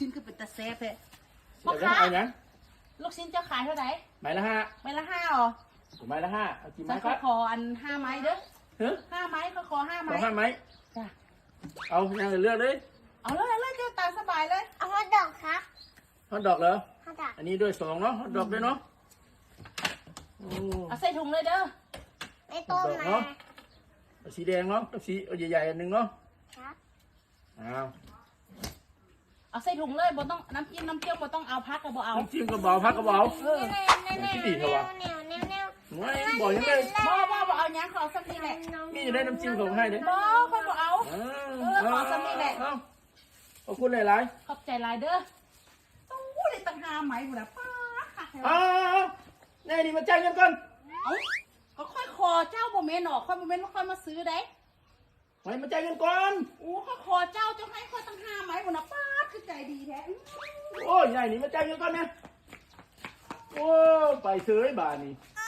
ชิ้นคือเป็นตะเซฟเลยพ่ เดี๋ อ ยวจะ ค้า เอาอย่าง ลูกชิ้นเจ้าขายเท่าไหร่ ไม้ละห้า ไม้ละ5อ๋อ ไม้ละห้าเอากี่ ฉั ไม้ น ครับ ขออัน5 ไม้เด้อ เฮ้ย 5 ไม้เขาขอ5 ข ไม้ อห้าไม้ จ้ะ เอาอย่างอื่นเลือกเลย เอาเลยเจ้าตามสบายเลย เอาฮอทดอกครับ ฮอทดอกเหรอ ฮอทดอก อันนี้ด้วย2เนาะฮอทดอกด้วยเนาะโอ้ เอาใส่ถุงเลยเด้อ ไม่ต้มมา เอาสีแดงเนาะเอาสีเอาใหญ่ๆอันหนึงเนาะ ครับ อ้าว เอาใส่ถุงเลยบ่ต้องน้ำจิ้มน้ำเจียวบ่ต้องเอาพักก็บ่เอา น้ำจิ้มกระเบาพักกระเบา เออ แนวแนวแนวแนวแนวแนวแนว ไม่บอกยังไง บ่เอาหยังขอสักทีแหละ นี่จะได้น้ำจิ้มของให้เลย บ่ค่อยบ่เอา ขอซ้ำนี่แหละ เอาขอบคุณหลาย ขอบใจหลายเด้อตู้ได้ตั้ง5 ไหมบุญละป้าค่ะ ๆอ้าวนี่นี่มาจ่ายเงินก่อน เอาก็ค่อยขอเจ้าบ่แม่นหรอกค่อยบ่แม่นว่าค่อยมาซื้อได้ ไม่มาจ่ายเงินก่อน โอ้ค่อยขอเจ้าให้ค่อยตั้ง5 ไหมบุญละป้าคือใจดีแท้ โอ้ยใหญ่นี่มาจ่ายเงินก่อนเนี่ยโอ้ไปซื้อไอ้บาทนี่ เอ